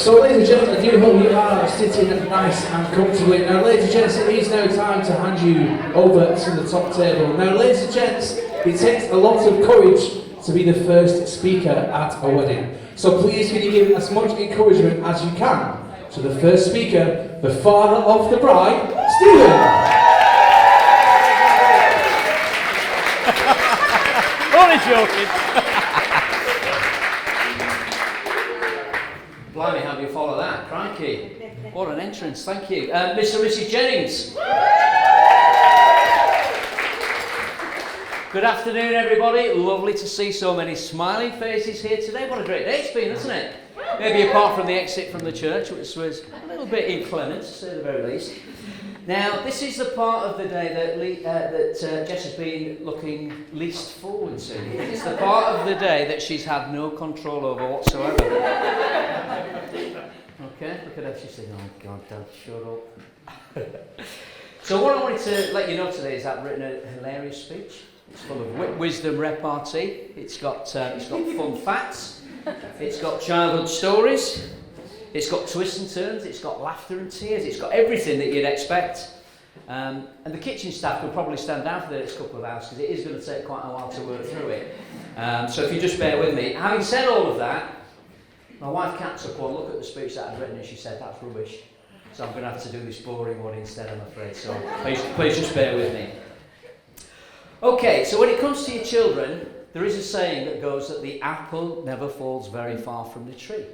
So ladies and gentlemen, I do hope you are sitting nice and comfortably. Now ladies and gents, it is now time to hand you over to the top table. Now ladies and gents, it takes a lot of courage to be the first speaker at a wedding. So please can you give as much encouragement as you can to the first speaker, the father of the bride, Stephen. Only joking. Blimey, how do you follow that? Crikey. What an entrance, thank you. Mr. and Mrs. Jennings. Good afternoon, everybody. Lovely to see so many smiling faces here today. What a great day it's been, hasn't it? Maybe apart from the exit from the church, which was a little bit inclement, to say the very least. Now, this is the part of the day that Jess has been looking least forward to. It's the part of the day that she's had no control over whatsoever. Okay, look at her, she's saying, oh God, Dad, shut up. So what I wanted to let you know today is I've written a hilarious speech. It's full of wisdom repartee. It's got fun facts. It's got childhood stories. It's got twists and turns, it's got laughter and tears, it's got everything that you'd expect. And the kitchen staff will probably stand down for the next couple of hours because it is going to take quite a while to work through it. So if you just bear with me. Having said all of that, my wife Kat took one look at the speech that I'd written and she said, that's rubbish. So I'm going to have to do this boring one instead, I'm afraid. So please just bear with me. Okay, so when it comes to your children, there is a saying that goes that the apple never falls very far from the tree.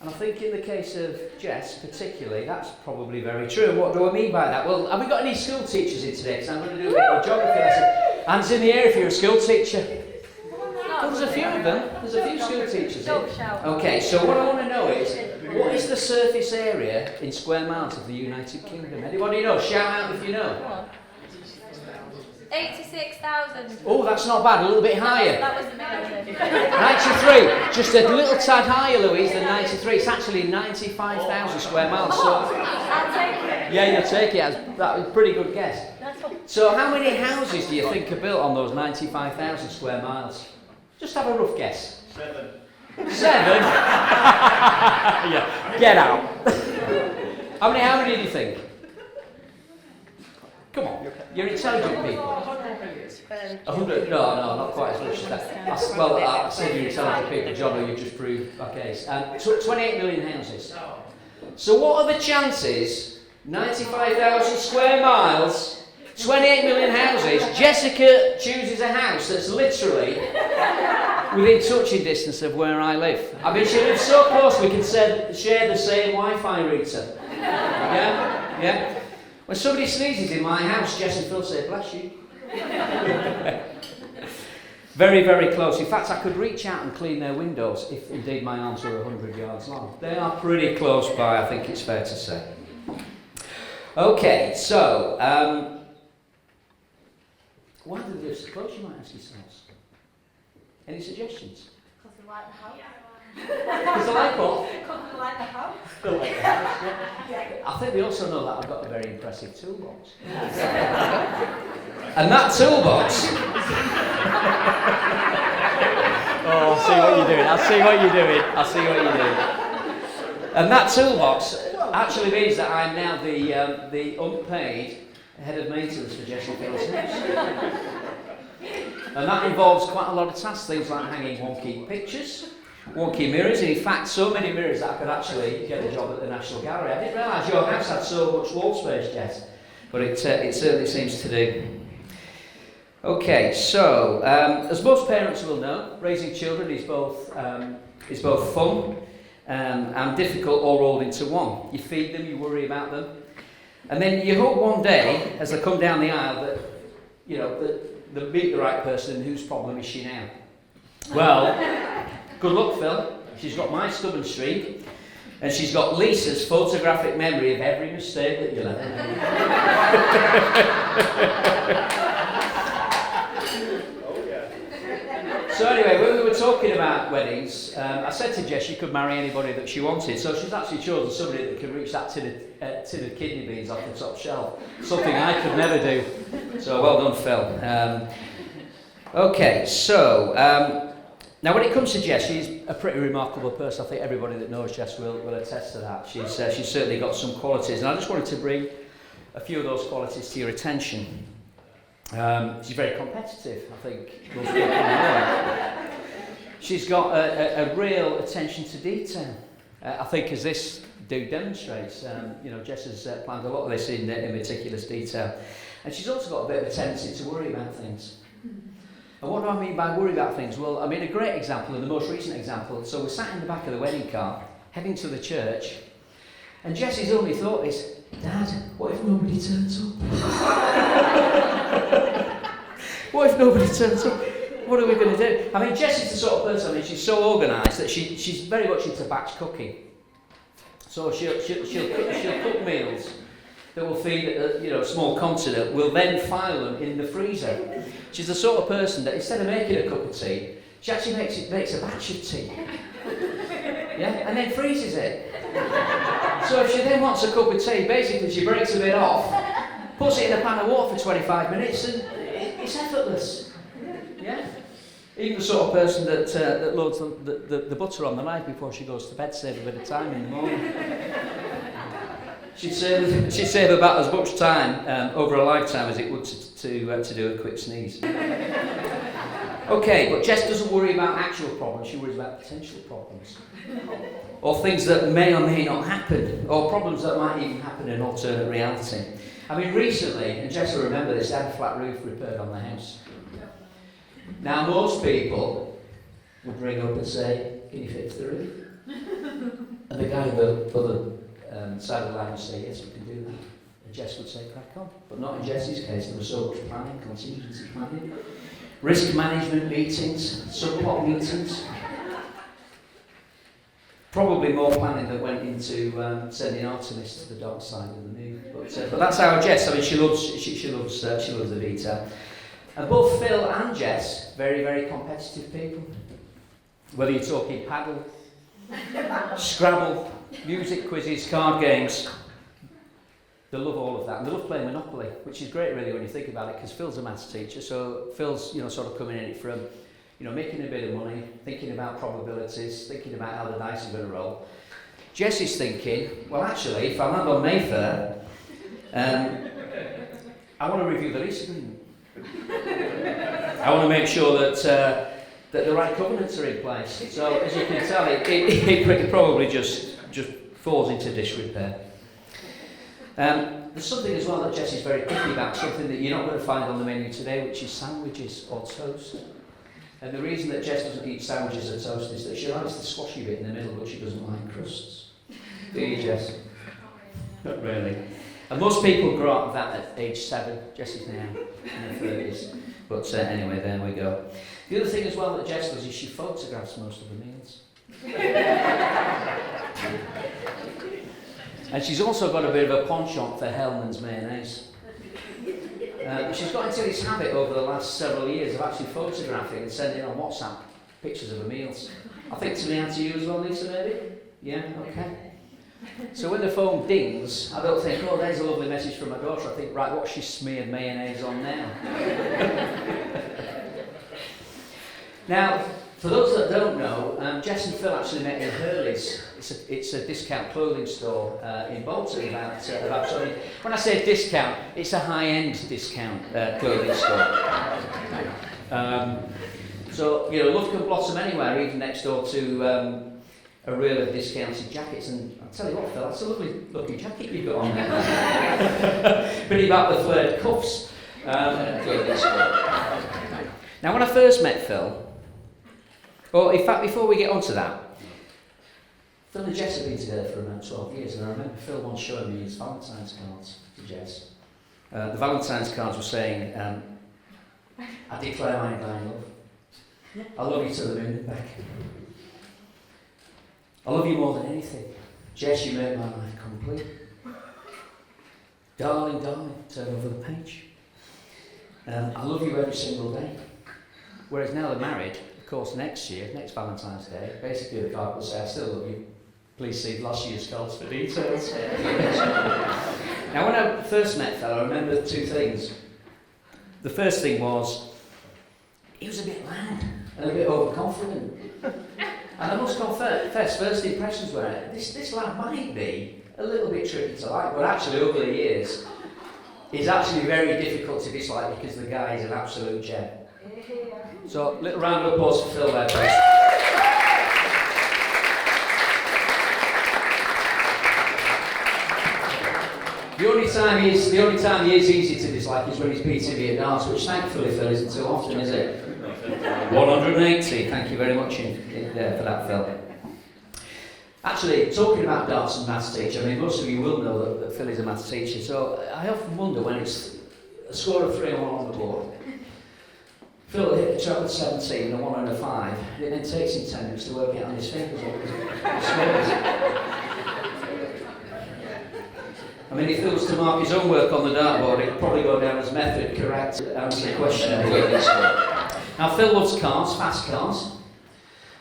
And I think in the case of Jess particularly, that's probably very true. And what do I mean by that? Well, have we got any school teachers in today? Because I'm going to do a bit of a geography lesson. Hands in the air if you're a school teacher. Well, there's a few of them. There's a few school teachers here. Okay, so what I want to know is, what is the surface area in square miles of the United Kingdom? Anybody know? Shout out if you know. 86,000. Oh, that's not bad. A little bit higher. That was the minimum. 93. Just a little tad higher, Louise, than 93. It's actually 95,000 square miles. So, I'll take it. yeah, you'll take it. That was a pretty good guess. So how many houses do you think are built on those 95,000 square miles? Just have a rough guess. 7. 7? Yeah. Get out. How many do you think? Come on, you're intelligent people. 100? No, not quite as much as that. I said you're intelligent people, John, you just proved my case. 28 million houses. So what are the chances, 95,000 square miles, 28 million houses, Jessica chooses a house that's literally within touching distance of where I live. I mean, she lives so close we can share the same Wi-Fi router. Yeah? When somebody sneezes in my house, Jess and Phil say, bless you. Very, very close. In fact, I could reach out and clean their windows if indeed my arms were 100 yards long. They are pretty close by, I think it's fair to say. Okay, so, why do they live so close, you might ask yourselves? Any suggestions? Because they like the house. Because they like what? Because they like the house. They like the house, yeah. I think they also know that I've got a very impressive toolbox. And that toolbox... Oh, I see what you're doing. And that toolbox actually means that I'm now the unpaid head of maintenance for Jesse Phil's house. And that involves quite a lot of tasks, things like hanging wonky pictures, wonky mirrors. In fact, so many mirrors that I could actually get a job at the National Gallery. I didn't realise your house had so much wall space, Jess, but it certainly seems to do. Okay, so as most parents will know, raising children is both fun and difficult all rolled into one. You feed them, you worry about them, and then you hope one day, as they come down the aisle, that they meet the right person. Whose problem is she now? Well, good luck, Phil. She's got my stubborn streak, and she's got Lisa's photographic memory of every mistake that you'll ever make. So anyway, when we were talking about weddings, I said to Jess she could marry anybody that she wanted. So she's actually chosen somebody that can reach that tin of kidney beans off the top shelf. Something I could never do. So well done, Phil. Okay, so Now, when it comes to Jess, she's a pretty remarkable person. I think everybody that knows Jess will attest to that. She's certainly got some qualities, and I just wanted to bring a few of those qualities to your attention. She's very competitive, I think most people know. She's got a real attention to detail. I think as this demonstrates, Jess has planned a lot of this in meticulous detail. And she's also got a bit of a tendency to worry about things. And what do I mean by worry about things? Well, I mean, a great example, and the most recent example, so we're sat in the back of the wedding car, heading to the church, and Jessie's only thought is, Dad, what if nobody turns up? What if nobody turns up? What are we going to do? I mean, Jessie's the sort of person, I mean, she's so organised that she's very much into batch cooking. So she'll cook meals that will feed a small continent, will then file them in the freezer. She's the sort of person that instead of making a cup of tea, she actually makes a batch of tea. Yeah, and then freezes it. So if she then wants a cup of tea, basically she breaks a bit off, puts it in a pan of water for 25 minutes, and it's effortless. Yeah. Even the sort of person that loads the butter on the knife before she goes to bed, save a bit of time in the morning. She'd save about as much time over a lifetime as it would to do a quick sneeze. Okay, but Jess doesn't worry about actual problems, she worries about potential problems. Or things that may or may not happen, or problems that might even happen in alternate reality. I mean, recently, and Jess will remember this, they had a flat roof repaired on the house. Now, most people would ring up and say, can you fix the roof? And the guy on the other side of the line would say, yes, we can do that. And Jess would say, crack on. But not in Jess's case. There was so much planning, contingency planning, risk management meetings, subplot meetings. Probably more planning that went into sending Artemis to the dark side of the moon. But that's how Jess, I mean, she loves the detail. And both Phil and Jess, very, very competitive people. Whether you're talking paddle, Scrabble, music quizzes, card games, they love all of that. And they love playing Monopoly, which is great really when you think about it, because Phil's a maths teacher, so Phil's sort of coming in it from making a bit of money, thinking about probabilities, thinking about how the dice are going to roll. Jesse's thinking, well actually, if I land on Mayfair, I want to review the lease agreement. I want to make sure that the right covenants are in place. So as you can tell, it probably just falls into disrepair. There's something as well that Jesse's very picky about, something that you're not going to find on the menu today, which is sandwiches or toast. And the reason that Jess doesn't eat sandwiches or toast is that she likes the squashy bit in the middle, but she doesn't like crusts. Do you, Jess? Not really. And most people grow up with that at age 7. Jesse's now in her 30s. But anyway, there we go. The other thing as well that Jess does is she photographs most of the meals. And she's also got a bit of a penchant for Hellmann's mayonnaise. She's got into this habit over the last several years of actually photographing and sending on WhatsApp pictures of her meals. I think to me and to you as well, Lisa, maybe? Yeah, okay. So when the phone dings, I don't think, oh, there's a lovely message from my daughter. I think, right, what's she smeared mayonnaise on now? Now, for those that don't know, Jess and Phil actually met in Hurley's. It's a discount clothing store in Bolton. When I say discount, it's a high-end discount clothing store. So, love can blossom anywhere, even next door to a reel of discounted jackets. And I'll tell you what, Phil, that's a lovely looking jacket you've got on there. Pretty about the flared cuffs. Clothing store. Now, when I first met Phil, or in fact, before we get onto that, Phil and Jess have been together for around 12 years, and I remember Phil once showing me his Valentine's cards to Jess. The Valentine's cards were saying, I declare my dying love. I love you to the moon and back. I love you more than anything. Jess, you make my life complete. Darling, darling, turn over the page. I love you every single day. Whereas now they're married, of course, next Valentine's Day, basically the card will say, I still love you. Please see last year's cards for details. Now, when I first met Phil, I remember two things. The first thing was, he was a bit loud. and a bit overconfident. And I must confess, first impressions were, this lad might be a little bit tricky to like, but actually over the years, he's actually very difficult to dislike because the guy is an absolute gem. So, little round of applause for Phil there, please. The only time he is easy to dislike is when he's beating me at darts, which thankfully, Phil, isn't too often, is it? 180, thank you very much for that, Phil. Actually, talking about darts and maths teacher, I mean, most of you will know that Phil is a maths teacher, so I often wonder when it's a score of 3 and 1 on the board. Phil hit the 12 at 17 and a 1 and a 5. It then takes him 10 minutes to work out on his fingers what his scores. I mean, if he was to mark his own work on the dartboard, it would probably go down as method correct to answer the question. Now, Phil loves cars, fast cars.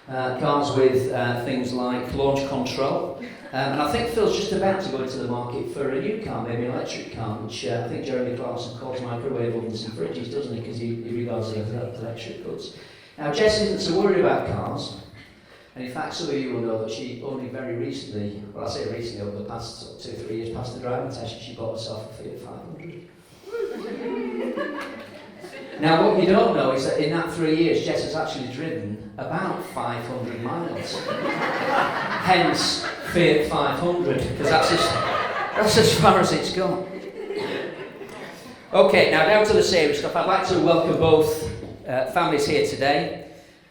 Cars with things like launch control. And I think Phil's just about to go into the market for a new car, maybe an electric car, which I think Jeremy Clarkson calls microwave ovens and fridges, doesn't he? Because he regards them as electric goods. Now, Jess isn't so worried about cars. And in fact, some of you will know that she only very recently, well I say recently, over the past 2-3 years, passed the driving test, she bought herself a Fiat 500. Now what you don't know is that in that 3 years, Jess has actually driven about 500 miles. Hence, Fiat 500, because that's as far as it's gone. Okay, now down to the serious stuff. I'd like to welcome both families here today.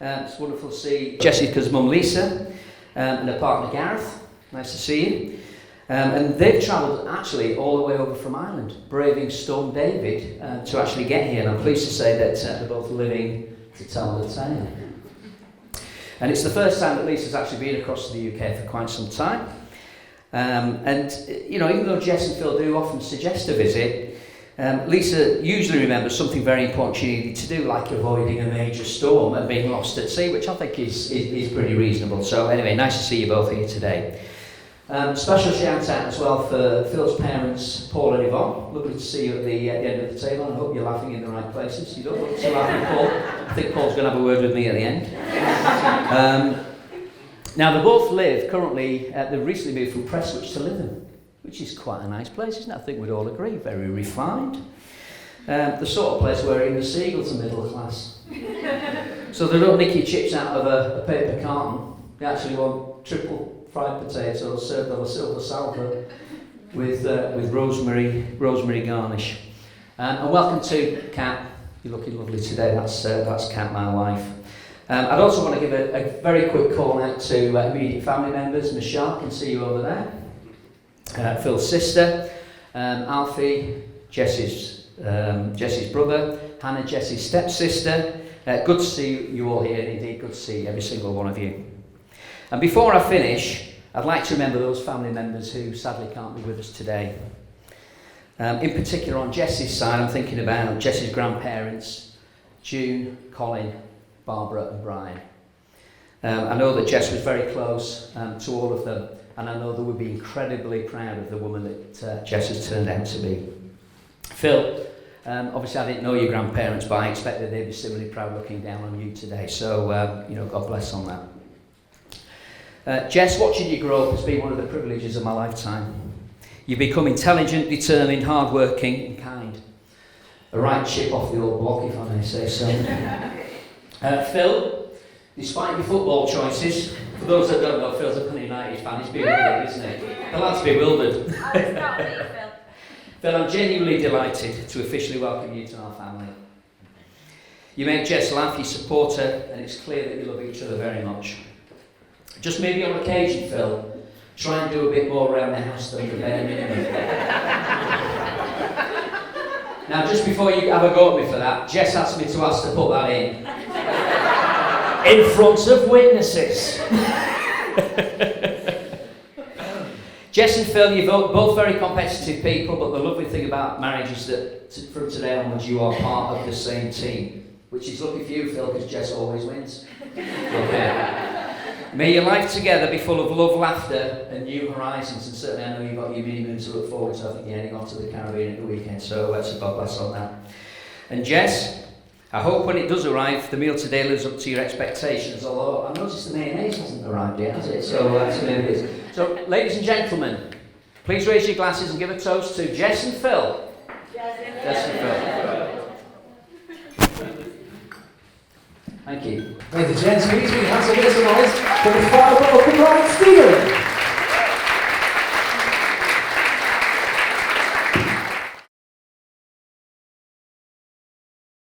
It's wonderful to see Jessica's mum Lisa and her partner Gareth. Nice to see you. And they've travelled actually all the way over from Ireland, braving Storm David to actually get here. And I'm pleased to say that they're both living to tell the tale. And it's the first time that Lisa's actually been across the UK for quite some time. And you know, even though Jess and Phil do often suggest a visit, Lisa usually remembers something very important she needed to do, like avoiding a major storm and being lost at sea, which I think is pretty reasonable. So anyway, nice to see you both here today. Special shout out as well for Phil's parents, Paul and Yvonne. Lovely to see you at the end of the table, and I hope you're laughing in the right places. You don't look so laughing, Paul. I think Paul's going to have a word with me at the end. Now they both live currently, they've recently moved from Prestwich to Lytham, which is quite a nice place, isn't it? I think we'd all agree, very refined. The sort of place where even the seagulls are middle class. So they don't nick your chips out of a paper carton. They actually want triple fried potatoes served on a silver salver with rosemary garnish. And welcome to Kat. You're looking lovely today. That's Kat, my wife. I'd also want to give a very quick call out to immediate family members. Michelle, can see you over there. Phil's sister, Alfie, Jess's brother, Hannah, Jess's stepsister. Good to see you all here, and indeed good to see every single one of you. And before I finish, I'd like to remember those family members who sadly can't be with us today. In particular, on Jess's side, I'm thinking about Jess's grandparents, June, Colin, Barbara and Brian. I know that Jess was very close to all of them, and I know they would be incredibly proud of the woman that Jess has turned out to be. Phil, obviously I didn't know your grandparents, but I expect that they'd be similarly proud looking down on you today, so God bless on that. Jess, watching you grow up has been one of the privileges of my lifetime. You've become intelligent, determined, hard-working and kind. A right chip off the old block, if I may say so. Phil, despite your football choices, for those that don't know, Phil's a Man United fan. He's bewildered, isn't he? The lad's bewildered. It's not me, Phil. Phil, I'm genuinely delighted to officially welcome you to our family. You make Jess laugh, you support her, and it's clear that you love each other very much. Just maybe on occasion, Phil, try and do a bit more around the house than the bare minimum. Now, just before you have a go at me for that, Jess asked me to ask to put that in front of witnesses. Jess and Phil, you're both very competitive people, but the lovely thing about marriage is that from today onwards you are part of the same team, which is lucky for you, Phil, because Jess always wins. Okay. May your life together be full of love, laughter and new horizons, and certainly I know you've got your honeymoon to look forward to. I think you're heading off to the Caribbean at the weekend, so God bless on that. And Jess, I hope when it does arrive, the meal today lives up to your expectations, although I've noticed the mayonnaise hasn't arrived yet, has it? So maybe it is. So, ladies and gentlemen, please raise your glasses and give a toast to Jess and Phil. Jess and Phil. Thank you. Ladies and gents, please big hands and give some noise for the 5 local Brian Stephen.